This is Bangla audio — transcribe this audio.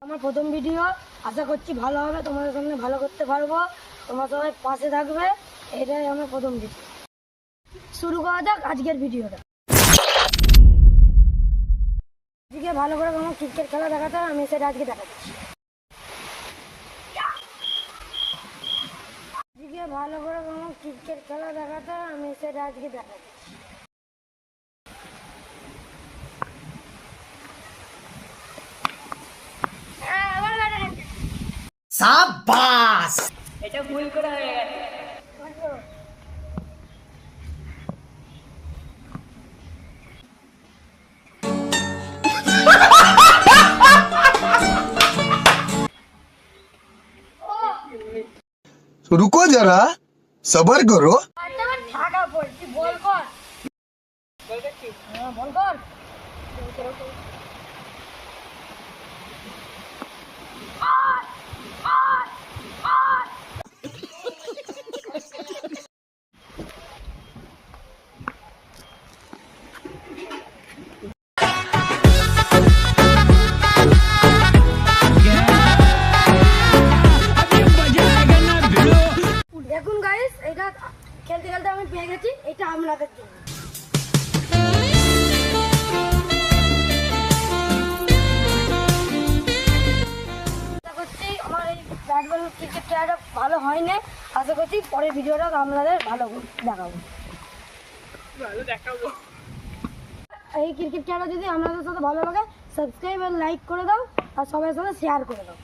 আমার প্রথম ভিডিও, আশা করছি ভালো হবে, তোমাদের সামনে ভালো করতে পারবো, তোমরা সবাই পাশে থাকবে। এটাই আমার প্রথম ভিডিও। শুরু করা যাক আজকের ভিডিওটা। আজকে ভালো করে আমার ক্রিকেট খেলা দেখাতে হবে, আমি সেটা আজকে দেখাচ্ছি। আজকে ভালো করে আমার ক্রিকেট খেলা দেখাতে হবে, আমি সেটা আজকে দেখাচ্ছি। সাবাস, এটা ভুল করে হয়ে গেছে। रुको जरा, सबर करो। ঢাকা পড়ছি, বল কর। বল করছি। হ্যাঁ, বল কর। দেখুন গাইস, এটা খেলতে খেলতে আমি পেয়ে গেছি, এটা আপনাদের জন্য। আশা করছি আমার এই ব্যাট বল ক্রিকেট খেলাটা ভালো হয়নি। আশা করছি পরের ভিডিওটা আপনাদের ভালো দেখাবো। এই ক্রিকেট খেলাটা যদি আপনাদের সাথে ভালো লাগে, সাবস্ক্রাইব আর লাইক করে দাও, আর সবার সাথে শেয়ার করে দাও।